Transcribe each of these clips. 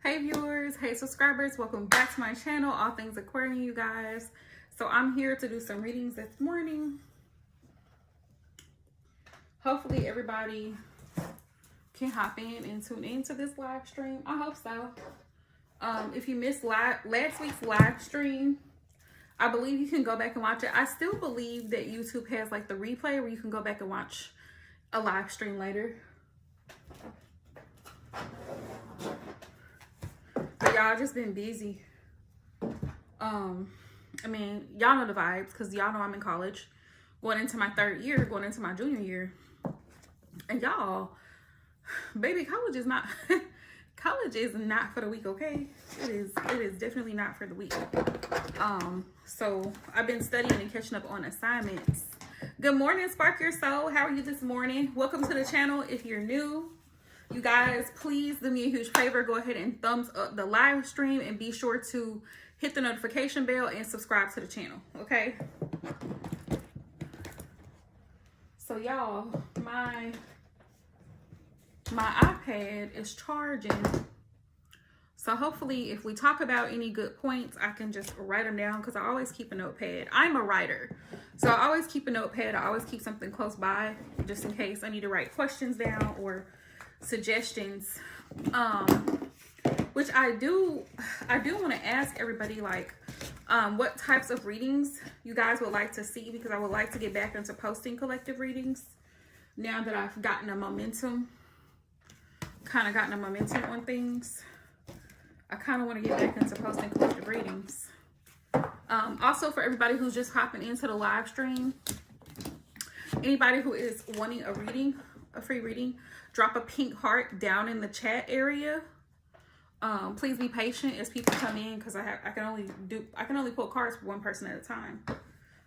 Hey viewers, hey subscribers, welcome back to my channel, All Things Aquarium, you guys. So I'm here to do some readings this morning. Hopefully everybody can hop in and tune into this live stream. I hope so. If you missed last week's live stream, I believe you can go back and watch it. I still believe that YouTube has like the replay where you can go back and watch a live stream later. But y'all just been busy. I mean, y'all know the vibes because y'all know I'm in college, going into my third year, going into my junior year. And y'all, baby, college is not college is not for the weak, okay? It is definitely not for the weak. So I've been studying and catching up on assignments. Good morning, Spark Your Soul. How are you this morning? Welcome to the channel. If you're new, you guys, please do me a huge favor. Go ahead and thumbs up the live stream and be sure to hit the notification bell and subscribe to the channel, okay? So y'all, my iPad is charging. So hopefully if we talk about any good points, I can just write them down because I always keep a notepad. I'm a writer, so I always keep a notepad. I always keep something close by just in case I need to write questions down or suggestions. Which I do want to ask everybody, like, what types of readings you guys would like to see, because I would like to get back into posting collective readings now that I've gotten a momentum, on things. I kind of want to get back into posting collective readings. Also, for everybody who's just hopping into the live stream, anybody who is wanting a reading, a free reading, drop a pink heart down in the chat area. Please be patient as people come in, because I can only pull cards for one person at a time,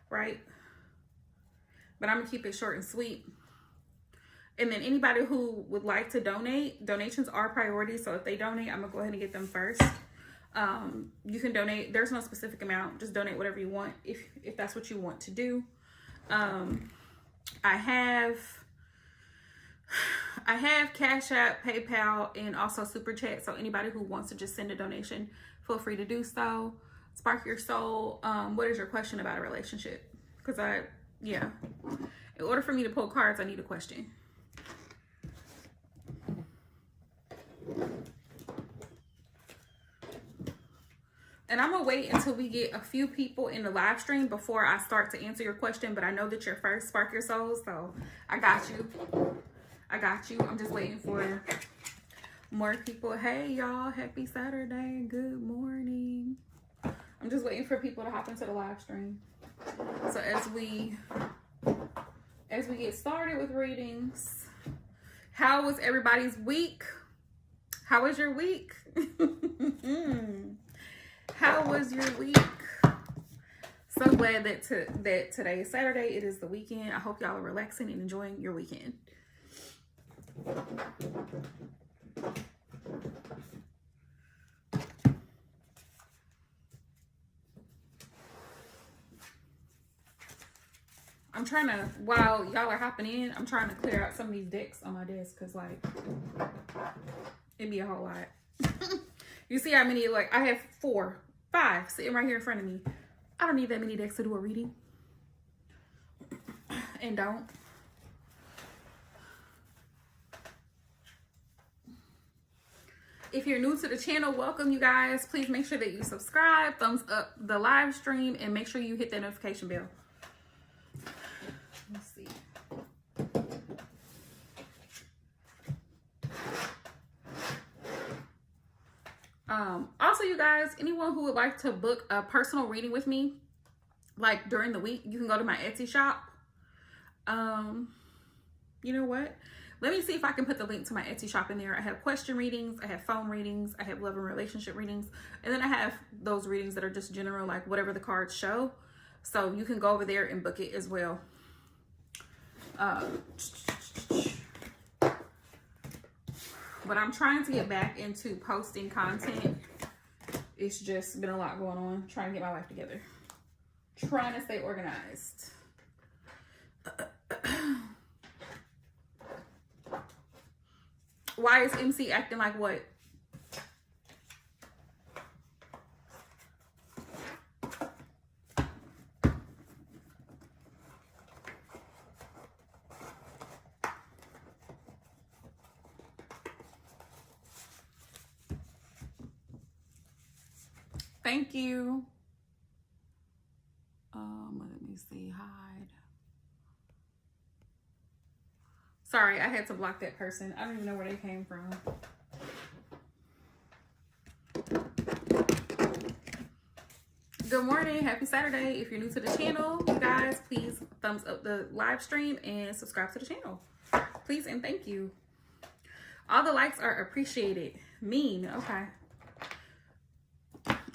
right? But I'm gonna keep it short and sweet. And then anybody who would like to donate, donations are priority. So if they donate, I'm gonna go ahead and get them first. You can donate. There's no specific amount. Just donate whatever you want if that's what you want to do. I have Cash App, PayPal, and also Super Chat. So anybody who wants to just send a donation, feel free to do so. Spark Your Soul. What is your question about a relationship? Because in order for me to pull cards, I need a question. And I'm gonna wait until we get a few people in the live stream before I start to answer your question. But I know that you're first, Spark Your Soul, so I got you. I'm just waiting for more people. Hey y'all, happy Saturday, good morning. I'm just waiting for people to hop into the live stream. So as we get started with readings, how was everybody's week? How was your week? How was your week? So glad that today is Saturday. It is the weekend. I hope y'all are relaxing and enjoying your weekend. I'm trying to, while y'all are hopping in, I'm trying to clear out some of these decks on my desk, because like it'd be a whole lot. You see how many, like I have 4, 5 sitting right here in front of me. I don't need that many decks to do a reading. And don't. If you're new to the channel, welcome you guys. Please make sure that you subscribe, thumbs up the live stream, and make sure you hit that notification bell. Let's see. Also, you guys, anyone who would like to book a personal reading with me, like during the week, you can go to my Etsy shop. You know what? Let me see if I can put the link to my Etsy shop in there. I have question readings, I have phone readings, I have love and relationship readings, and then I have those readings that are just general, like whatever the cards show. So you can go over there and book it as well. But I'm trying to get back into posting content. It's just been a lot going on. Trying to get my life together. Trying to stay organized. Why is MC acting like what? Thank you. Let me see. Hide. Sorry, I had to block that person. I don't even know where they came from. Good morning. Happy Saturday. If you're new to the channel, you guys, please thumbs up the live stream and subscribe to the channel. Please and thank you. All the likes are appreciated. Mean. Okay.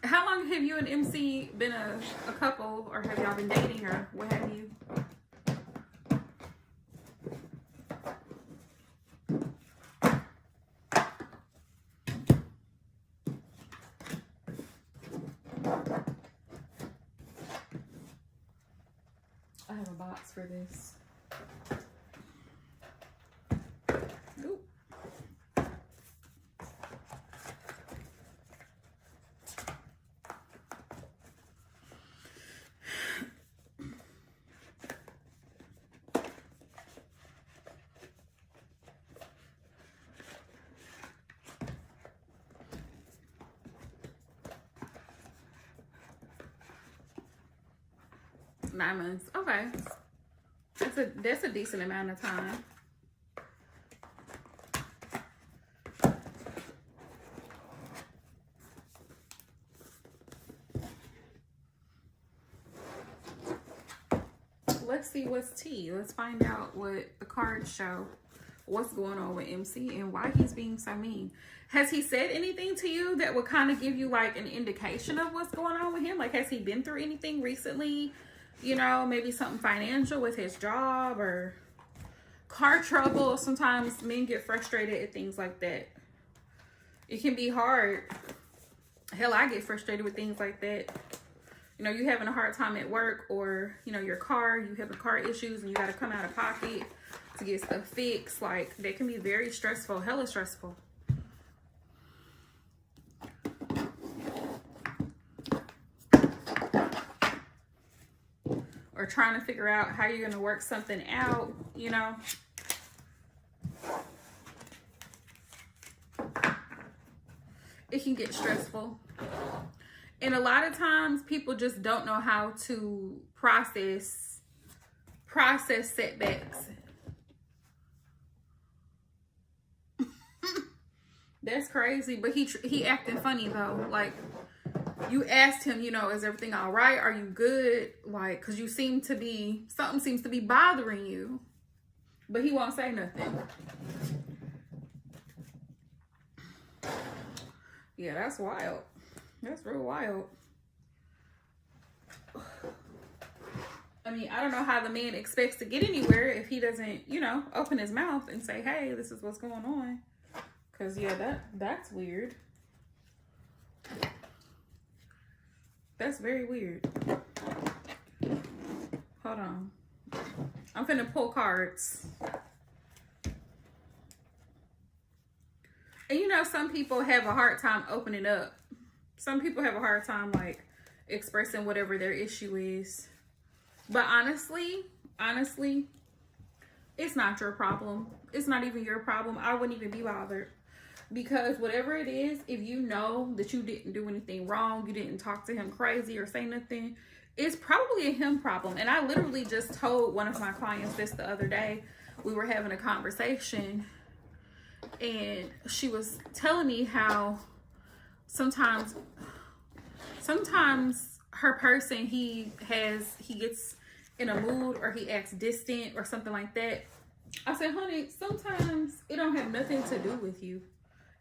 How long have you and MC been a couple, or have y'all been dating, or what have you? I have a box for this. Ooh. Nine months. Okay. That's a decent amount of time. Let's see what's tea. Let's find out what the cards show. What's going on with MC and why he's being so mean. Has he said anything to you that would kind of give you like an indication of what's going on with him? Like, has he been through anything recently? You know, maybe something financial with his job or car trouble. Sometimes men get frustrated at things like that. It can be hard. Hell, I get frustrated with things like that. You know, you having a hard time at work, or, you know, your car, you having car issues and you got to come out of pocket to get stuff fixed. Like, that can be very stressful, hella stressful. Or trying to figure out how you're going to work something out, you know. It can get stressful. And a lot of times people just don't know how to process setbacks. That's crazy. But he acting funny though. Like, you asked him, you know, is everything all right? Are you good? Like, because you seem to be, something seems to be bothering you. But he won't say nothing. Yeah, that's wild. That's real wild. I mean, I don't know how the man expects to get anywhere if he doesn't, you know, open his mouth and say, hey, this is what's going on. Because, yeah, that's weird. That's very weird. Hold on. I'm finna pull cards. And you know, some people have a hard time opening up. Some people have a hard time, like, expressing whatever their issue is. But honestly, it's not your problem. It's not even your problem. I wouldn't even be bothered. Because whatever it is, if you know that you didn't do anything wrong, you didn't talk to him crazy or say nothing, it's probably a him problem. And I literally just told one of my clients this the other day. We were having a conversation and she was telling me how sometimes her person, he gets in a mood or he acts distant or something like that. I said, honey, sometimes it don't have nothing to do with you.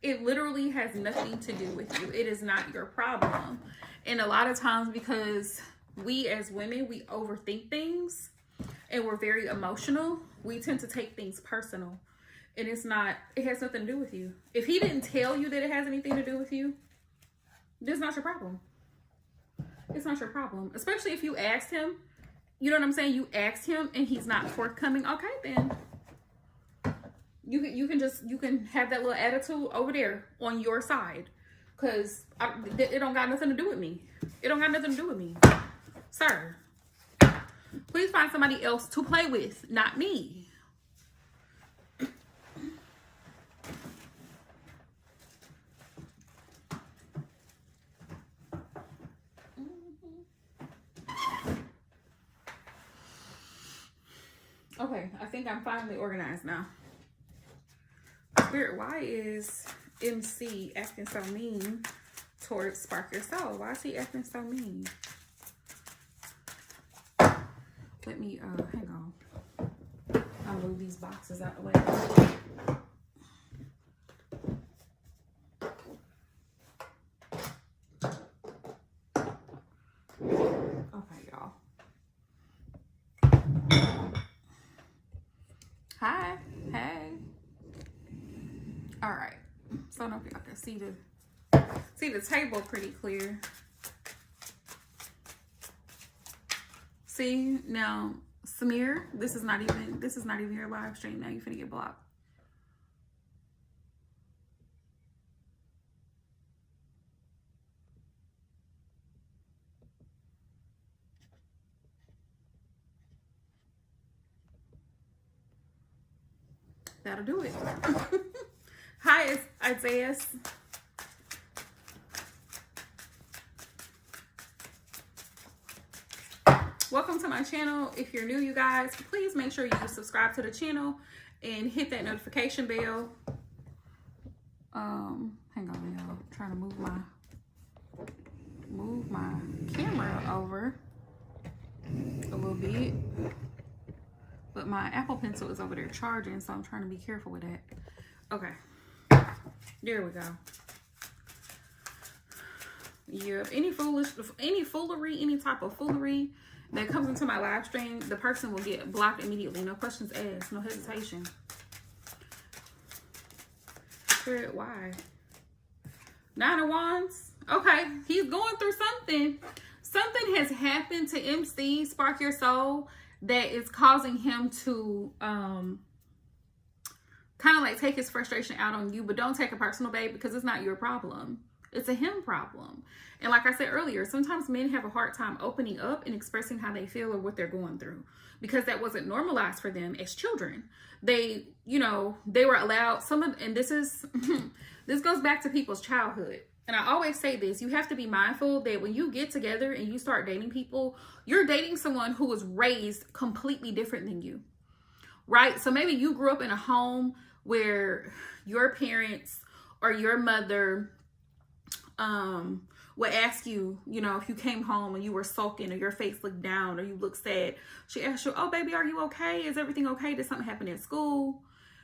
It literally has nothing to do with you. It is not your problem. And a lot of times, because we as women, we overthink things and we're very emotional, we tend to take things personal. And it has nothing to do with you. If he didn't tell you that it has anything to do with you, it's not your problem. It's not your problem. Especially if you asked him, you know what I'm saying? You asked him and he's not forthcoming. Okay, then. You can have that little attitude over there on your side. Because it don't got nothing to do with me. It don't got nothing to do with me. Sir, please find somebody else to play with, not me. Okay, I think I'm finally organized now. Spirit, why is MC acting so mean towards Spark Your Soul? Why is he acting so mean? Let me, hang on. I'll move these boxes out the way. Okay, y'all. Hi. Hey. All right. So I don't know if y'all can see the table pretty clear. See, now Samir, this is not even your live stream. Now you're finna get blocked. That'll do it. Hi, it's Isaiah. Welcome to my channel. If you're new, you guys, please make sure you subscribe to the channel and hit that notification bell. Hang on, y'all. I'm trying to move my camera over a little bit. But my Apple Pencil is over there charging, so I'm trying to be careful with that. Okay. There we go. Yeah, any foolery, any type of foolery that comes into my live stream, the person will get blocked immediately. No questions asked, no hesitation. Spirit, why? 9 of Wands. Okay, he's going through something. Something has happened to MC, Spark Your Soul, that is causing him to kind of like take his frustration out on you. But don't take it personal, babe, because it's not your problem. It's a him problem. And like I said earlier, sometimes men have a hard time opening up and expressing how they feel or what they're going through because that wasn't normalized for them as children. They, you know, they were allowed and this is, this goes back to people's childhood. And I always say this, you have to be mindful that when you get together and you start dating people, you're dating someone who was raised completely different than you, right? So maybe you grew up in a home where your parents or your mother would ask you, you know, if you came home and you were sulking or your face looked down or you looked sad, she asked you, oh, baby, are you okay? Is everything okay? Did something happen at school?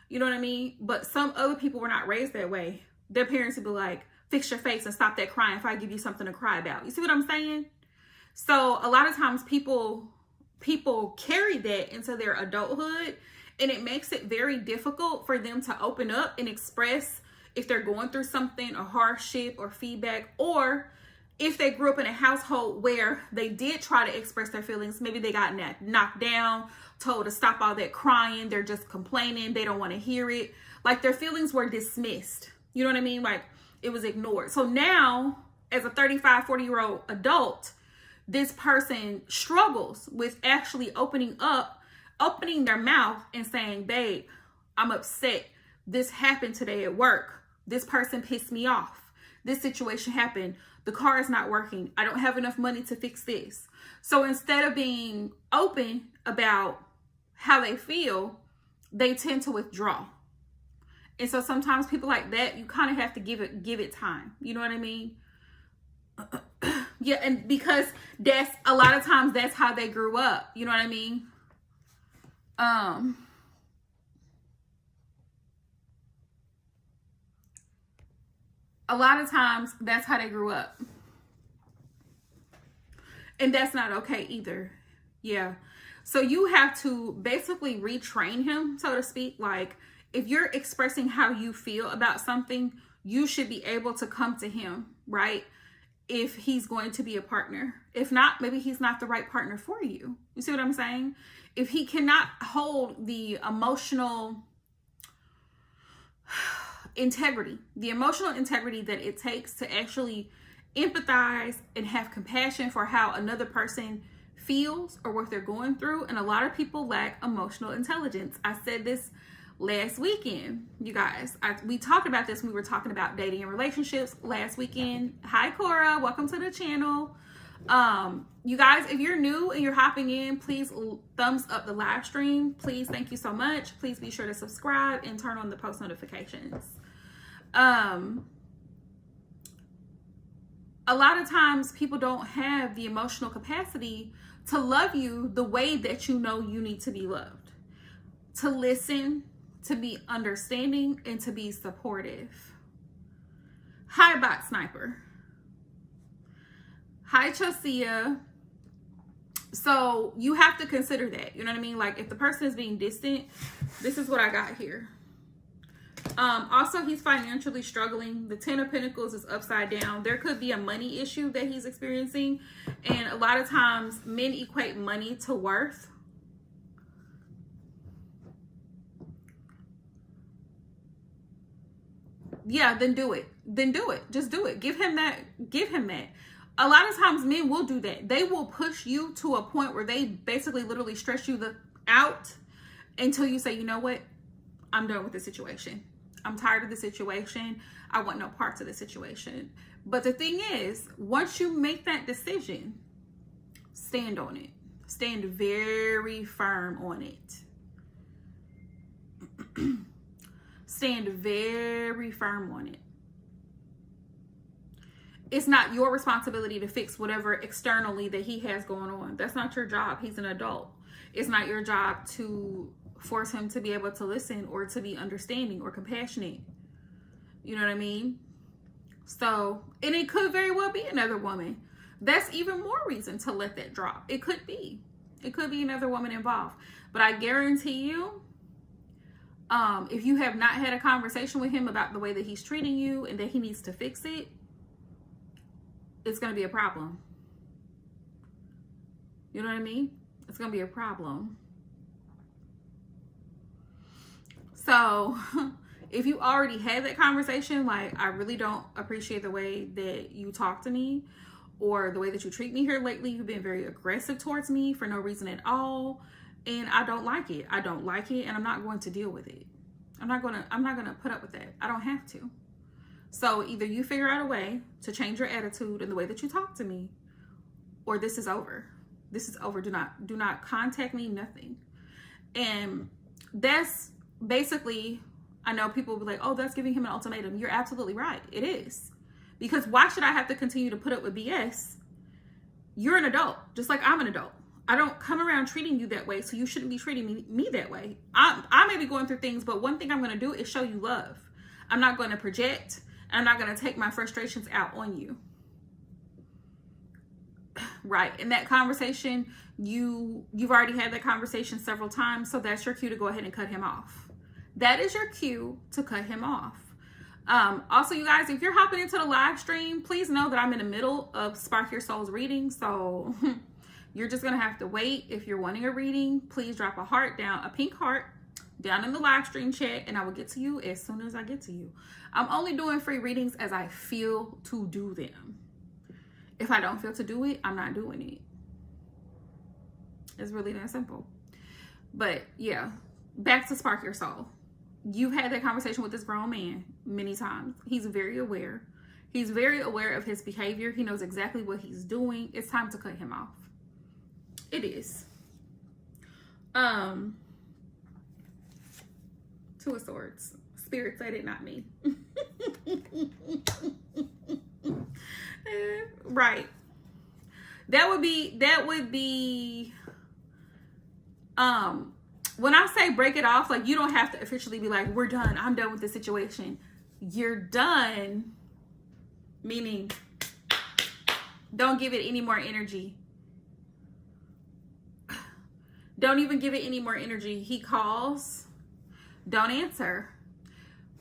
You know what I mean? But some other people were not raised that way. Their parents would be like, fix your face and stop that crying if I give you something to cry about. You see what I'm saying? So a lot of times people carry that into their adulthood, and it makes it very difficult for them to open up and express if they're going through something, a hardship or feedback, or if they grew up in a household where they did try to express their feelings. Maybe they got knocked down, told to stop all that crying. They're just complaining. They don't want to hear it. Like their feelings were dismissed. You know what I mean? Like it was ignored. So now as a 35, 40-year-old adult, this person struggles with actually opening their mouth and saying, babe, I'm upset. This happened today at work. This person pissed me off. This situation happened. The car is not working. I don't have enough money to fix this. So instead of being open about how they feel, they tend to withdraw. And so sometimes people like that, you kind of have to give it time. You know what I mean? Yeah, and because that's a lot of times that's how they grew up. You know what I mean? A lot of times that's how they grew up. And that's not okay either. Yeah. So you have to basically retrain him, so to speak. Like if you're expressing how you feel about something, you should be able to come to him, right? If he's going to be a partner. If not, maybe he's not the right partner for you. You see what I'm saying? If he cannot hold the emotional integrity that it takes to actually empathize and have compassion for how another person feels or what they're going through. And a lot of people lack emotional intelligence. I said this last weekend, you guys. We talked about this when we were talking about dating and relationships last weekend. Hi, Cora. Welcome to the channel. You guys, if you're new and you're hopping in, please thumbs up the live stream. Please, thank you so much. Please be sure to subscribe and turn on the post notifications. A lot of times people don't have the emotional capacity to love you the way that you know you need to be loved. To listen, to be understanding, and to be supportive. Hi, Bot Sniper. Hi, Chelsea. So you have to consider that, you know what I mean? Like if the person is being distant, this is what I got here. Also, he's financially struggling. The 10 of Pentacles is upside down. There could be a money issue that he's experiencing. And a lot of times men equate money to worth. Yeah, then do it. Then do it. Just do it. Give him that. Give him that. A lot of times men will do that. They will push you to a point where they basically literally stress you out until you say, you know what? I'm done with the situation. I'm tired of the situation. I want no parts of the situation. But the thing is, once you make that decision, stand on it. Stand very firm on it. Stand very firm on it. It's not your responsibility to fix whatever externally that he has going on. That's not your job. He's an adult. It's not your job to force him to be able to listen or to be understanding or compassionate. You know what I mean? So, and it could very well be another woman. That's even more reason to let that drop. It could be. It could be another woman involved. But I guarantee you, if you have not had a conversation with him about the way that he's treating you and that he needs to fix it, it's going to be a problem. You know what I mean? It's going to be a problem. So if you already had that conversation, like, I really don't appreciate the way that you talk to me or the way that you treat me here lately. You've been very aggressive towards me for no reason at all. And I don't like it. I don't like it. And I'm not going to deal with it. I'm not going to put up with that. I don't have to. So either you figure out a way to change your attitude and the way that you talk to me, or this is over. This is over. Do not contact me, nothing. And that's basically, I know people will be like, oh, that's giving him an ultimatum. You're absolutely right. It is. Because why should I have to continue to put up with BS? You're an adult, just like I'm an adult. I don't come around treating you that way, so you shouldn't be treating me that way. I may be going through things, but one thing I'm going to do is show you love. I'm not going to project. I'm not going to take my frustrations out on you. Right. In that conversation, you've already had that conversation several times. So that's your cue to go ahead and cut him off. That is your cue to cut him off. Also, you guys, if you're hopping into the live stream, please know that I'm in the middle of Spark Your Soul's reading. So you're just going to have to wait. If you're wanting a reading, please drop a heart down, a pink heart down in the live stream chat, and I will get to you as soon as I get to you. I'm only doing free readings as I feel to do them. If I don't feel to do it, I'm not doing it. It's really that simple. But yeah, back to Spark Your Soul. You've had that conversation with this grown man many times. He's very aware. He's very aware of his behavior. He knows exactly what he's doing. It's time to cut him off. It is. Two of Swords. Spirit said it, not me. Right. That would be when I say break it off, like, you don't have to officially be like, we're done. I'm done with the situation. You're done. Meaning, don't give it any more energy. Don't even give it any more energy. He calls. Don't answer.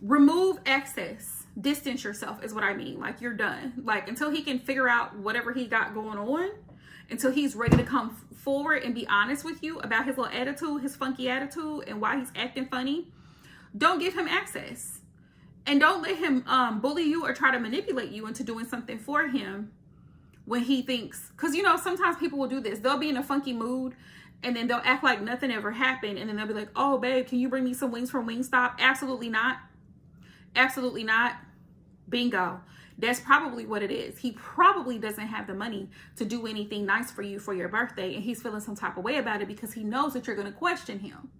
Remove access. Distance yourself is what I mean. Like, you're done. Like, until he can figure out whatever he got going on, until he's ready to come forward and be honest with you about his little attitude, his funky attitude, and why he's acting funny, don't give him access. And don't let him bully you or try to manipulate you into doing something for him when he thinks, because, you know, sometimes people will do this. They'll be in a funky mood and then they'll act like nothing ever happened. And then they'll be like, oh, babe, can you bring me some wings from Wingstop? Absolutely not. Absolutely not. Bingo. That's probably what it is. He probably doesn't have the money to do anything nice for you for your birthday, and he's feeling some type of way about it because he knows that you're going to question him.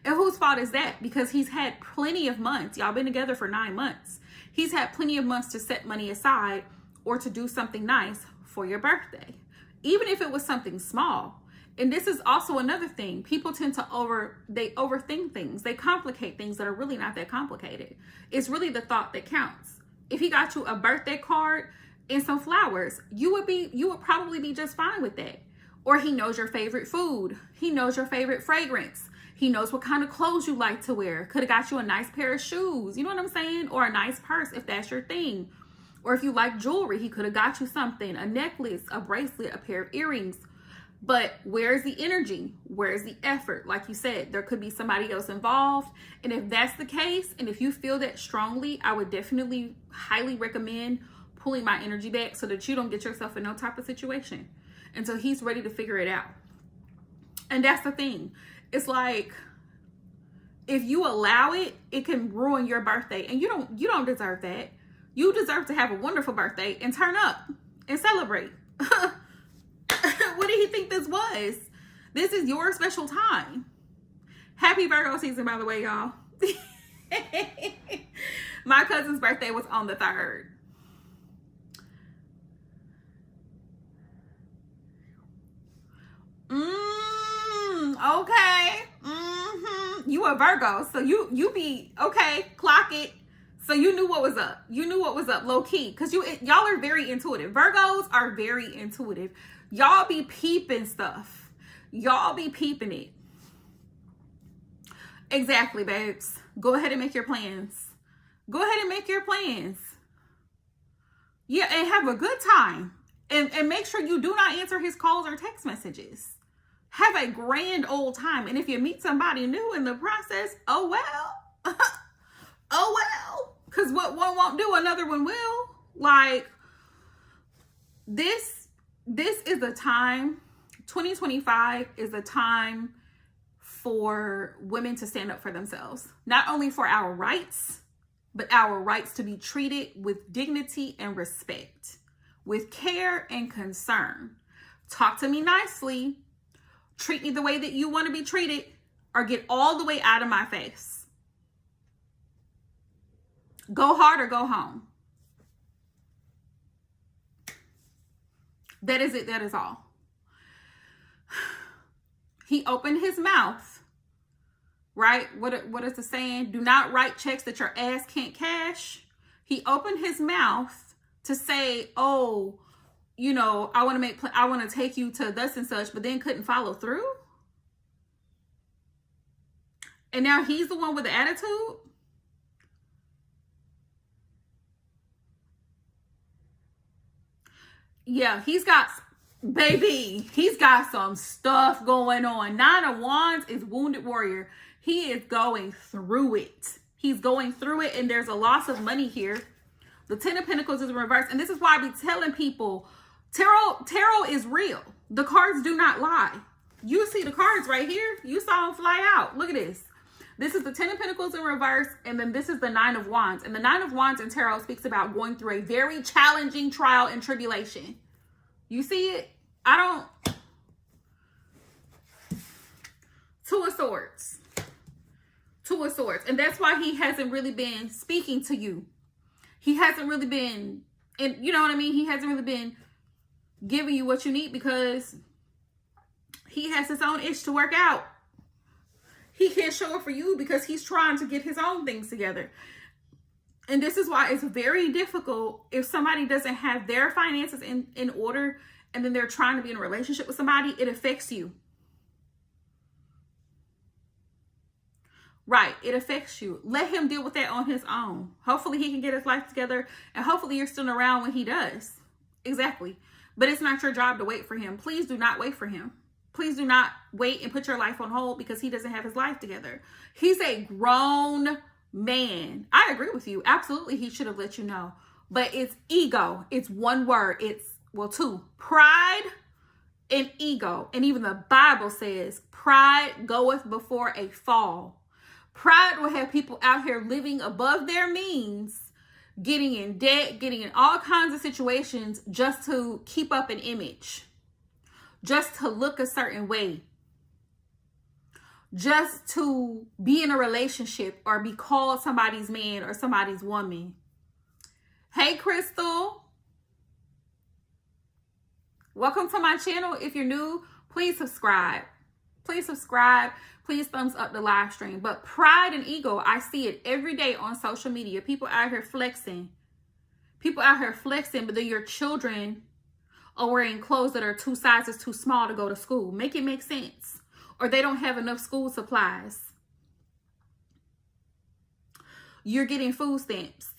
And whose fault is that? Because he's had plenty of months. Y'all been together for 9 months. He's had plenty of months to set money aside or to do something nice for your birthday, even if it was something small. And this is also another thing. People tend to overthink things. They complicate things that are really not that complicated. It's really the thought that counts. If he got you a birthday card and some flowers, you would probably be just fine with that. Or he knows your favorite food. He knows your favorite fragrance. He knows what kind of clothes you like to wear. Could have got you a nice pair of shoes. You know what I'm saying? Or a nice purse if that's your thing. Or if you like jewelry, he could have got you something, a necklace, a bracelet, a pair of earrings. But where's the energy? Where's the effort? Like you said, there could be somebody else involved. And if that's the case, and if you feel that strongly, I would definitely highly recommend pulling my energy back so that you don't get yourself in no type of situation until he's ready to figure it out. And that's the thing. It's like, if you allow it, it can ruin your birthday. And you don't deserve that. You deserve to have a wonderful birthday and turn up and celebrate. What did he think this was? This is your special time. Happy Virgo season, by the way, y'all. My cousin's birthday was on the 3rd. Okay. You a Virgo, so you be okay. Clock it. So you knew what was up. You knew what was up, low key, because y'all are very intuitive. Virgos are very intuitive. Y'all be peeping stuff. Y'all be peeping it. Exactly, babes. Go ahead and make your plans. Go ahead and make your plans. Yeah, and have a good time. And make sure you do not answer his calls or text messages. Have a grand old time. And if you meet somebody new in the process, oh well. Oh well. Because what one won't do, another one will. Like, this is the time. 2025 is the time for women to stand up for themselves. Not only for our rights, but our rights to be treated with dignity and respect, with care and concern. Talk to me nicely. Treat me the way that you want to be treated, or get all the way out of my face. Go hard or go home. That is it. That is all. He opened his mouth, right? What is the saying? Do not write checks that your ass can't cash. He opened his mouth to say, oh, you know, I want to take you to thus and such, but then couldn't follow through. And now he's the one with the attitude. Yeah, he's got some stuff going on. 9 of Wands is Wounded Warrior. He is going through it. He's going through it, and there's a loss of money here. The 10 of Pentacles is reversed, and this is why I be telling people, tarot is real. The cards do not lie. You see the cards right here. You saw them fly out. Look at this. This is the 10 of Pentacles in reverse, and then this is the 9 of Wands. And the 9 of Wands in tarot speaks about going through a very challenging trial and tribulation. You see it? Two of Swords. Two of Swords. And that's why he hasn't really been speaking to you. He hasn't really been, and you know what I mean? He hasn't really been giving you what you need because he has his own itch to work out. He can't show up for you because he's trying to get his own things together. And this is why it's very difficult if somebody doesn't have their finances in order and then they're trying to be in a relationship with somebody, it affects you. Right, it affects you. Let him deal with that on his own. Hopefully he can get his life together, and hopefully you're still around when he does. Exactly. But it's not your job to wait for him. Please do not wait for him. Please do not wait and put your life on hold because he doesn't have his life together. He's a grown man. I agree with you. Absolutely, he should have let you know. But it's ego. It's one word. It's, well, two. Pride and ego. And even the Bible says, pride goeth before a fall. Pride will have people out here living above their means getting in debt, getting in all kinds of situations just to keep up an image, just to look a certain way, just to be in a relationship or be called somebody's man or somebody's woman. Hey, Crystal. Welcome to my channel. If you're new, please subscribe. Please subscribe. Please thumbs up the live stream. But pride and ego, I see it every day on social media. People out here flexing. People out here flexing, but then your children are wearing clothes that are 2 sizes too small to go to school. Make it make sense. Or they don't have enough school supplies. You're getting food stamps.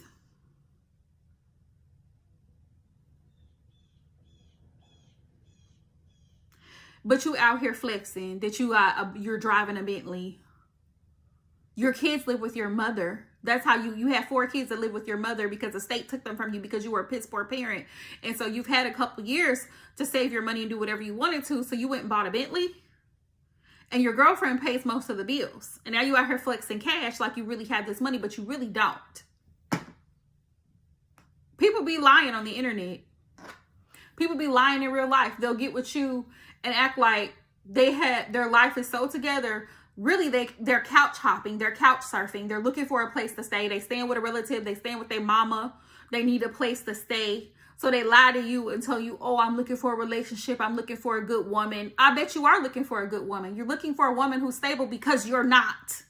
But you out here flexing that you're driving a Bentley. Your kids live with your mother. That's how you have 4 kids that live with your mother because the state took them from you because you were a piss poor parent. And so you've had a couple years to save your money and do whatever you wanted to. So you went and bought a Bentley. And your girlfriend pays most of the bills. And now you out here flexing cash like you really have this money, but you really don't. People be lying on the internet. People be lying in real life. They'll get with you and act like their life is so together. Really, they're couch hopping, they're couch surfing, they're looking for a place to stay. They staying with a relative, they staying with their mama, they need a place to stay. So they lie to you and tell you, oh, I'm looking for a relationship, I'm looking for a good woman. I bet you are looking for a good woman. You're looking for a woman who's stable because you're not.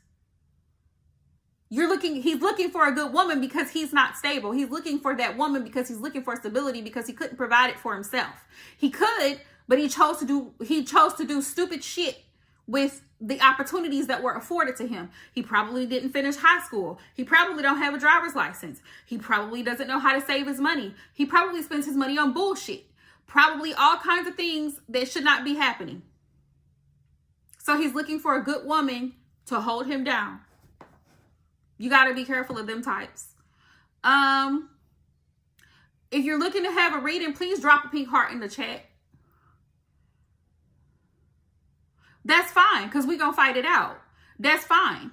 He's looking for a good woman because he's not stable. He's looking for that woman because he's looking for stability because he couldn't provide it for himself. He could, but he chose to do stupid shit with the opportunities that were afforded to him. He probably didn't finish high school. He probably don't have a driver's license. He probably doesn't know how to save his money. He probably spends his money on bullshit. Probably all kinds of things that should not be happening. So he's looking for a good woman to hold him down. You got to be careful of them types. If you're looking to have a reading, please drop a pink heart in the chat. That's fine, because we're going to fight it out. That's fine.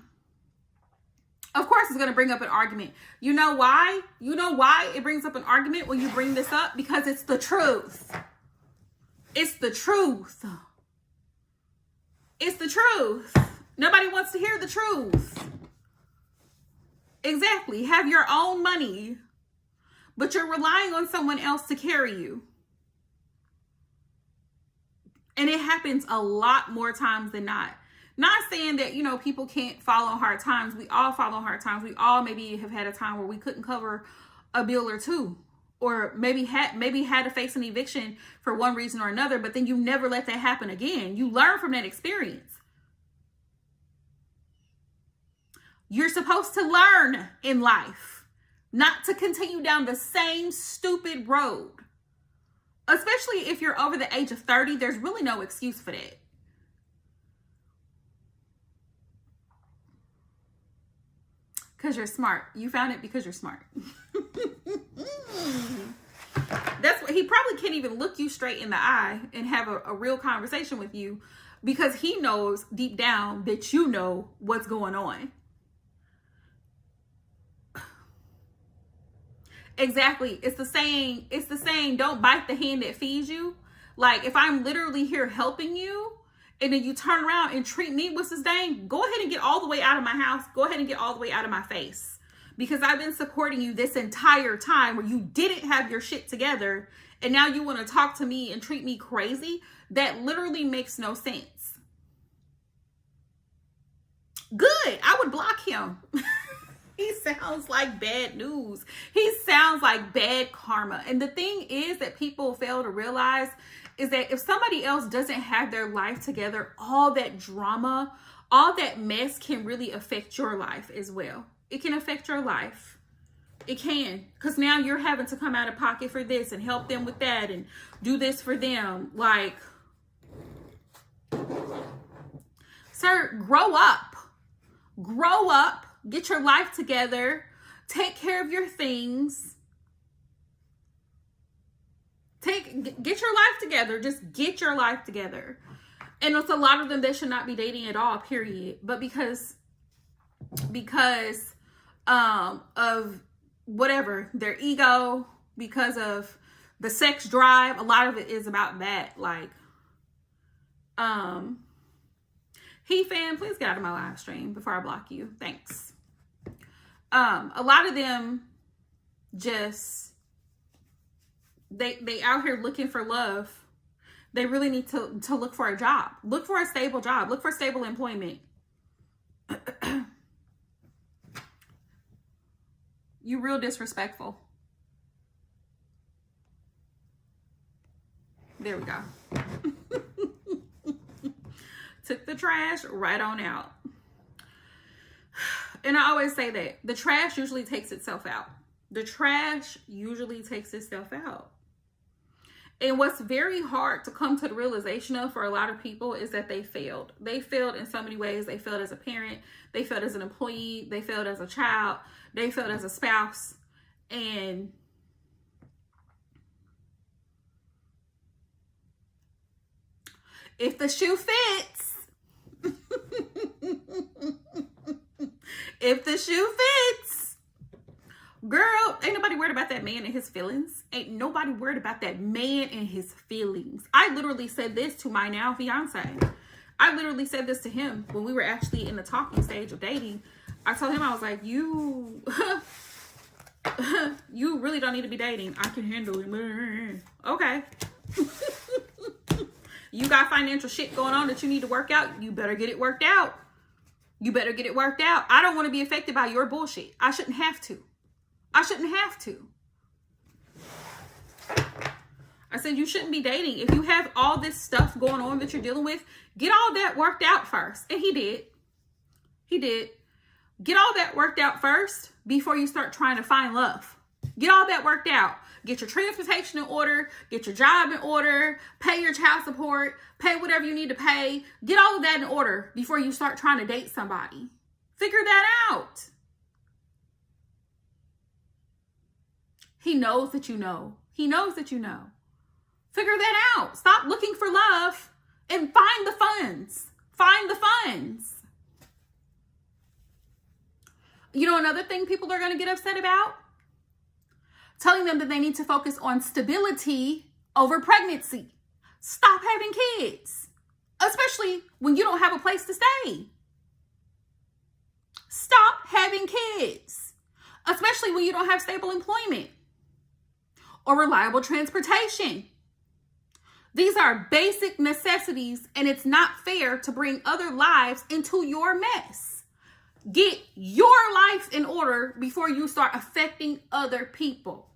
Of course, it's going to bring up an argument. You know why? You know why it brings up an argument when you bring this up? Because it's the truth. It's the truth. It's the truth. Nobody wants to hear the truth. Exactly. Have your own money, but you're relying on someone else to carry you. And it happens a lot more times than not. Not saying that, people can't fall on hard times. We all fall on hard times. We all maybe have had a time where we couldn't cover a bill or two. Or maybe had to face an eviction for one reason or another. But then you never let that happen again. You learn from that experience. You're supposed to learn in life. Not to continue down the same stupid road. Especially if you're over the age of 30, there's really no excuse for that. Because you're smart. You found it because you're smart. That's what he probably can't even look you straight in the eye and have a real conversation with you because he knows deep down that you know what's going on. Exactly. It's the saying, don't bite the hand that feeds you. Like, if I'm literally here helping you and then you turn around and treat me with this dang, go ahead and get all the way out of my house. Go ahead and get all the way out of my face. Because I've been supporting you this entire time where you didn't have your shit together. And now you want to talk to me and treat me crazy. That literally makes no sense. Good. I would block him. He sounds like bad news. He sounds like bad karma. And the thing is that people fail to realize is that if somebody else doesn't have their life together, all that drama, all that mess can really affect your life as well. It can affect your life. It can. Because now you're having to come out of pocket for this and help them with that and do this for them. Like, sir, grow up. Grow up. Get your life together. Take care of your things. Get your life together. Just get your life together. And it's a lot of them that should not be dating at all, period. But because of whatever, their ego, because of the sex drive. A lot of it is about that. Like, He Fan, please get out of my live stream before I block you. Thanks. A lot of them just, they out here looking for love. They really need to look for a job. Look for a stable job. Look for stable employment. You real disrespectful. There we go. Took the trash right on out. And I always say that the trash usually takes itself out. The trash usually takes itself out. And what's very hard to come to the realization of for a lot of people is that they failed. They failed in so many ways. They failed as a parent. They failed as an employee. They failed as a child. They failed as a spouse. And if the shoe fits, if the shoe fits, girl, ain't nobody worried about that man and his feelings. Ain't nobody worried about that man and his feelings. I literally said this to my now fiance. I literally said this to him when we were actually in the talking stage of dating. I told him, I was like, you really don't need to be dating. I can handle it. Okay. You got financial shit going on that you need to work out. You better get it worked out. You better get it worked out. I don't want to be affected by your bullshit. I shouldn't have to. I shouldn't have to. I said you shouldn't be dating. If you have all this stuff going on that you're dealing with, get all that worked out first. And he did. He did. Get all that worked out first before you start trying to find love. Get all that worked out. Get your transportation in order. Get your job in order. Pay your child support. Pay whatever you need to pay. Get all of that in order before you start trying to date somebody. Figure that out. He knows that you know. He knows that you know. Figure that out. Stop looking for love and find the funds. Find the funds. You know, another thing people are going to get upset about? Telling them that they need to focus on stability over pregnancy. Stop having kids, especially when you don't have a place to stay. Stop having kids, especially when you don't have stable employment or reliable transportation. These are basic necessities, and it's not fair to bring other lives into your mess. Get your life in order before you start affecting other people.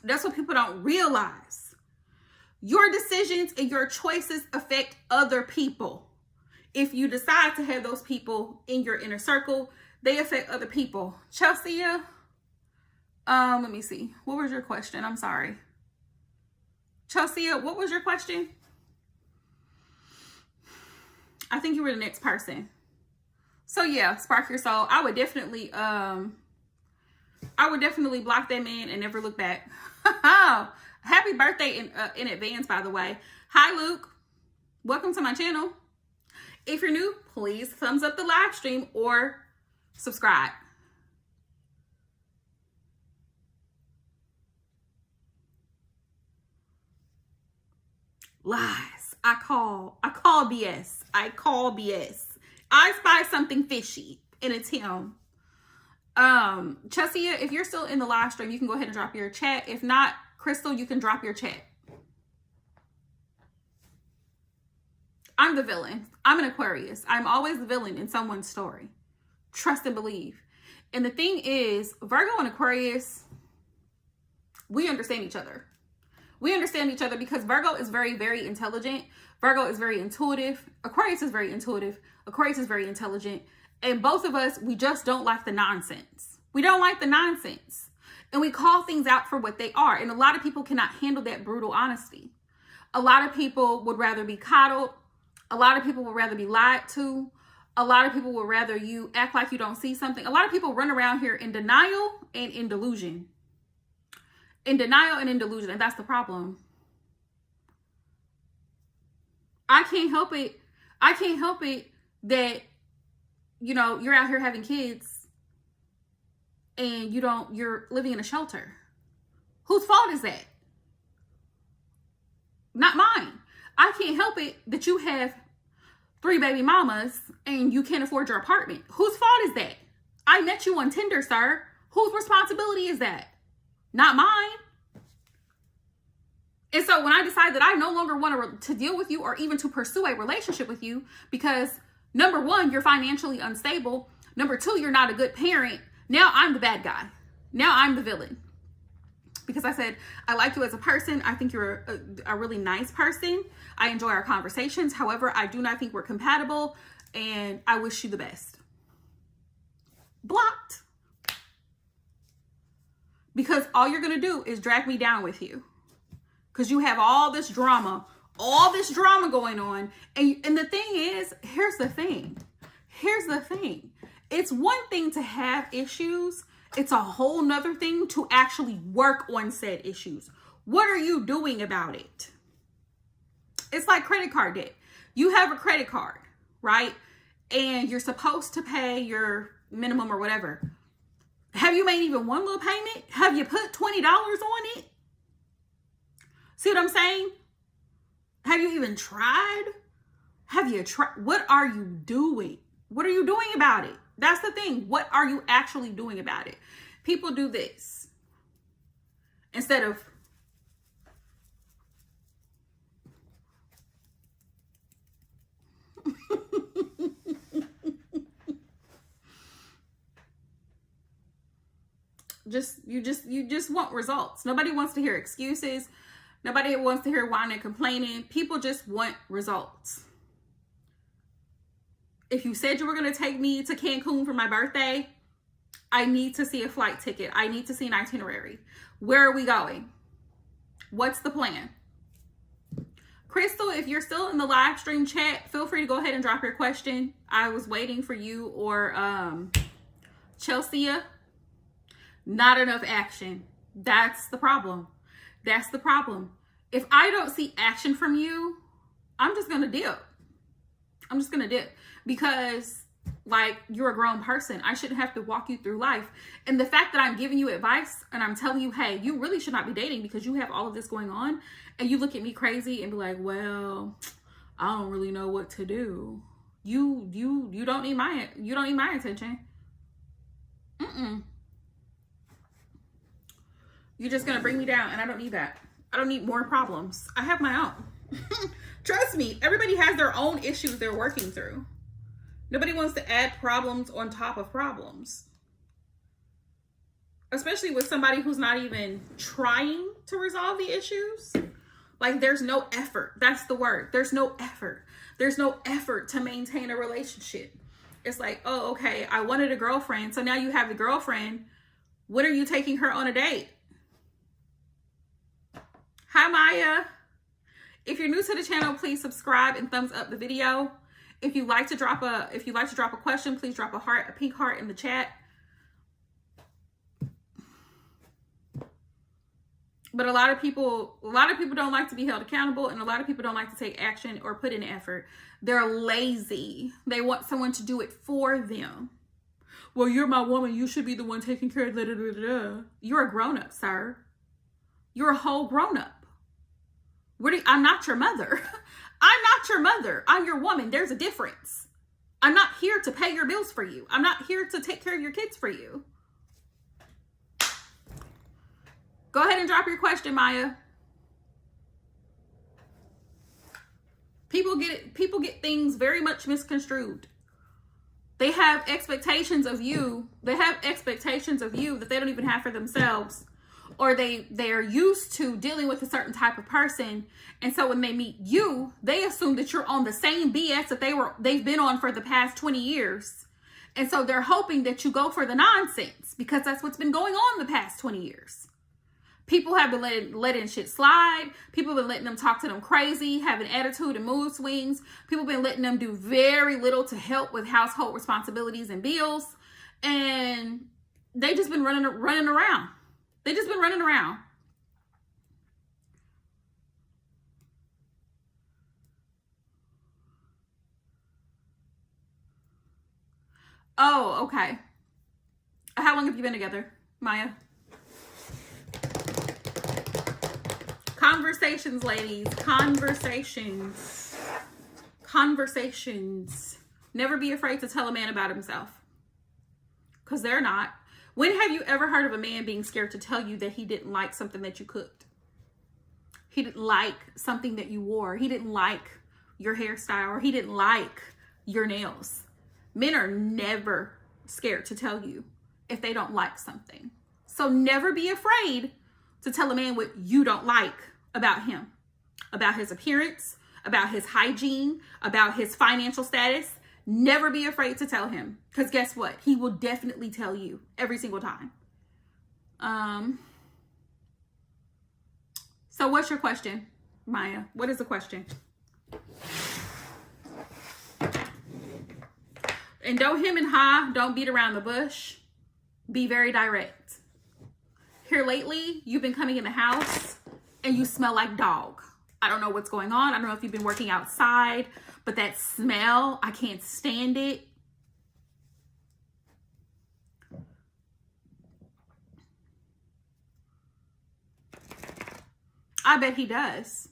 That's what people don't realize. Your decisions and your choices affect other people. If you decide to have those people in your inner circle, they affect other people. Chelsea, let me see. What was your question? I'm sorry. Chelsea, what was your question? I think you were the next person. So yeah, Spark Your Soul. I would definitely block that man and never look back. Happy birthday in advance, by the way. Hi, Luke. Welcome to my channel. If you're new, please thumbs up the live stream or subscribe. Lies. I call BS. I call BS. I spy something fishy, and it's him. Chelsea, if you're still in the live stream, you can go ahead and drop your chat. If not, Crystal, you can drop your chat. I'm the villain. I'm an Aquarius. I'm always the villain in someone's story. Trust and believe. And the thing is, Virgo and Aquarius, we understand each other. We understand each other because Virgo is very, very intelligent. Virgo is very intuitive. Aquarius is very intuitive. Aquarius is very intelligent. And both of us, we just don't like the nonsense. We don't like the nonsense. And we call things out for what they are. And a lot of people cannot handle that brutal honesty. A lot of people would rather be coddled. A lot of people would rather be lied to. A lot of people would rather you act like you don't see something. A lot of people run around here in denial and in delusion. In denial and in delusion. And that's the problem. I can't help it. I can't help it that, you know, you're out here having kids and you're living in a shelter. Whose fault is that? Not mine. I can't help it that you have 3 baby mamas and you can't afford your apartment. Whose fault is that? I met you on Tinder, sir. Whose responsibility is that? Not mine. And so when I decide that I no longer want to deal with you or even to pursue a relationship with you because number 1, you're financially unstable. Number 2, you're not a good parent. Now I'm the bad guy. Now I'm the villain. Because I said, I like you as a person. I think you're a really nice person. I enjoy our conversations. However, I do not think we're compatible and I wish you the best. Blocked. Because all you're going to do is drag me down with you. Because you have all this drama going on. And the thing is, here's the thing. It's one thing to have issues. It's a whole nother thing to actually work on said issues. What are you doing about it? It's like credit card debt. You have a credit card, right? And you're supposed to pay your minimum or whatever. Have you made even one little payment? Have you put $20 on it? See what I'm saying? Have you even tried? What are you doing? What are you doing about it? That's the thing. What are you actually doing about it? People do this instead of you just want results. Nobody wants to hear excuses. Nobody wants to hear whining and complaining. People just want results. If you said you were going to take me to Cancun for my birthday, I need to see a flight ticket. I need to see an itinerary. Where are we going? What's the plan? Crystal, if you're still in the live stream chat, feel free to go ahead and drop your question. I was waiting for you or Chelsea. Not enough action. That's the problem. If I don't see action from you, I'm just going to dip. Because like you're a grown person. I shouldn't have to walk you through life. And the fact that I'm giving you advice and I'm telling you, hey, you really should not be dating because you have all of this going on, and you look at me crazy and be like, well, I don't really know what to do. You don't need my attention. You're just gonna bring me down, and I don't need that. I don't need more problems. I have my own. Trust me, everybody has their own issues they're working through. Nobody wants to add problems on top of problems. Especially with somebody who's not even trying to resolve the issues. Like, there's no effort. That's the word. There's no effort. There's no effort to maintain a relationship. It's like, oh, okay, I wanted a girlfriend. So now you have a girlfriend. When are you taking her on a date? Hi, Maya. If you're new to the channel, please subscribe and thumbs up the video. If you'd like to drop a question, please drop a pink heart in the chat. But a lot of people don't like to be held accountable, and a lot of people don't like to take action or put in effort. They're lazy. They want someone to do it for them. Well, you're my woman. You should be the one taking care of da. You're a grown-up, sir. You're a whole grown-up. I'm not your mother. I'm not your mother. I'm your woman. There's a difference. I'm not here to pay your bills for you. I'm not here to take care of your kids for you. Go ahead and drop your question, Maya. People get things very much misconstrued. They have expectations of you. They have expectations of you that they don't even have for themselves. Or they are used to dealing with a certain type of person. And so when they meet you, they assume that you're on the same BS that they've been on for the past 20 years. And so they're hoping that you go for the nonsense because that's what's been going on the past 20 years. People have been letting shit slide. People have been letting them talk to them crazy, having attitude and mood swings. People have been letting them do very little to help with household responsibilities and bills. And they just been running around. They just been running around. Oh, okay. How long have you been together, Maya? Conversations, ladies. Conversations. Conversations. Never be afraid to tell a man about himself. Because they're not. When have you ever heard of a man being scared to tell you that he didn't like something that you cooked? He didn't like something that you wore. He didn't like your hairstyle, or he didn't like your nails. Men are never scared to tell you if they don't like something. So never be afraid to tell a man what you don't like about him, about his appearance, about his hygiene, about his financial status. Never be afraid to tell him, because guess what? He will definitely tell you every single time. So what's your question, Maya? What is the question? And don't hem and haw. Don't beat around the bush. Be very direct. Here lately, you've been coming in the house and you smell like dog. I don't know what's going on. I don't know if you've been working outside, but that smell, I can't stand it. I bet he does.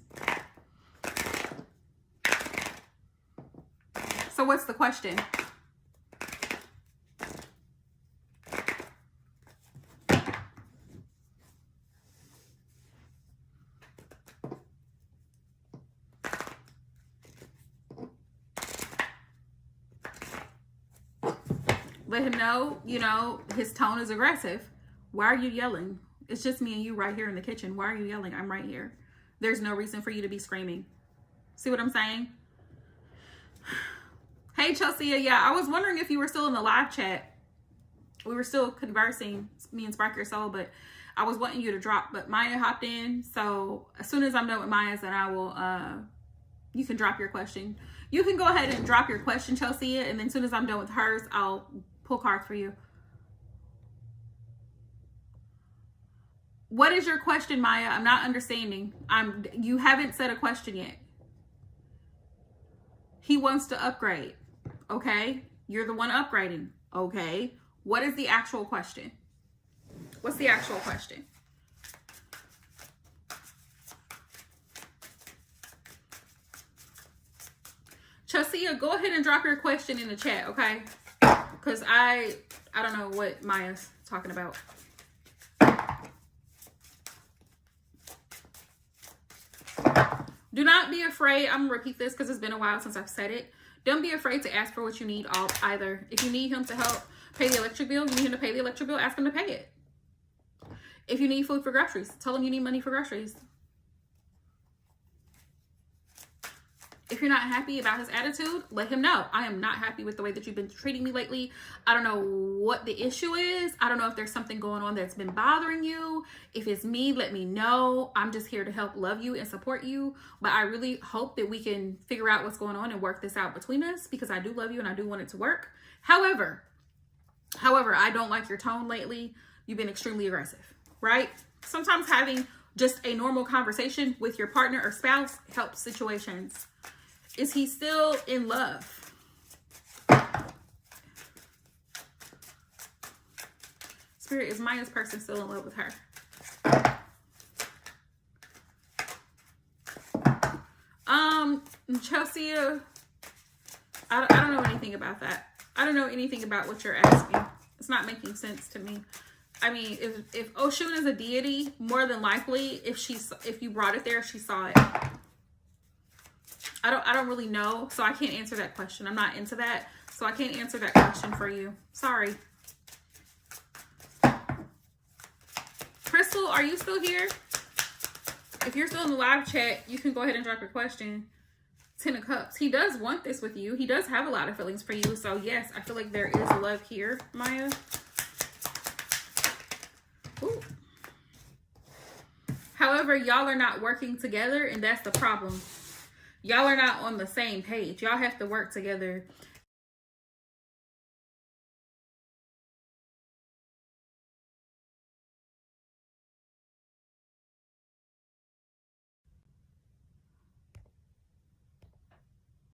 So what's the question? Let him know, you know, his tone is aggressive. Why are you yelling? It's just me and you right here in the kitchen. Why are you yelling? I'm right here. There's no reason for you to be screaming. See what I'm saying? Hey, Chelsea. Yeah, I was wondering if you were still in the live chat. We were still conversing, me and Spark Your Soul, but I was wanting you to drop. But Maya hopped in. So as soon as I'm done with Maya's, then I will, you can drop your question. You can go ahead and drop your question, Chelsea. And then as soon as I'm done with hers, I'll pull cards for you. What is your question, Maya? I'm not understanding. You haven't said a question yet. He wants to upgrade. Okay. You're the one upgrading. Okay. What is the actual question? What's the actual question? Chelsea, go ahead and drop your question in the chat, okay? Because I don't know what Maya's talking about. Do not be afraid. I'm going to repeat this because it's been a while since I've said it. Don't be afraid to ask for what you need either. If you need him to help pay the electric bill, you need him to pay the electric bill, ask him to pay it. If you need food for groceries, tell him you need money for groceries. If you're not happy about his attitude, let him know. I am not happy with the way that you've been treating me lately. I don't know what the issue is. I don't know if there's something going on that's been bothering you. If it's me, let me know. I'm just here to help love you and support you. But I really hope that we can figure out what's going on and work this out between us, because I do love you and I do want it to work. However, I don't like your tone lately. You've been extremely aggressive, right? Sometimes having just a normal conversation with your partner or spouse helps situations. Is he still in love? Spirit, is Maya's person still in love with her? Chelsea, I don't know anything about that. I don't know anything about what you're asking. It's not making sense to me. I mean, if Oshun is a deity, more than likely, if you brought it there, she saw it. I don't really know, so I can't answer that question. I'm not into that, so I can't answer that question for you. Sorry. Crystal, are you still here? If you're still in the live chat, you can go ahead and drop your question. 10 of Cups. He does want this with you. He does have a lot of feelings for you. So yes, I feel like there is love here, Maya. Ooh. However, y'all are not working together, and that's the problem. Y'all are not on the same page. Y'all have to work together.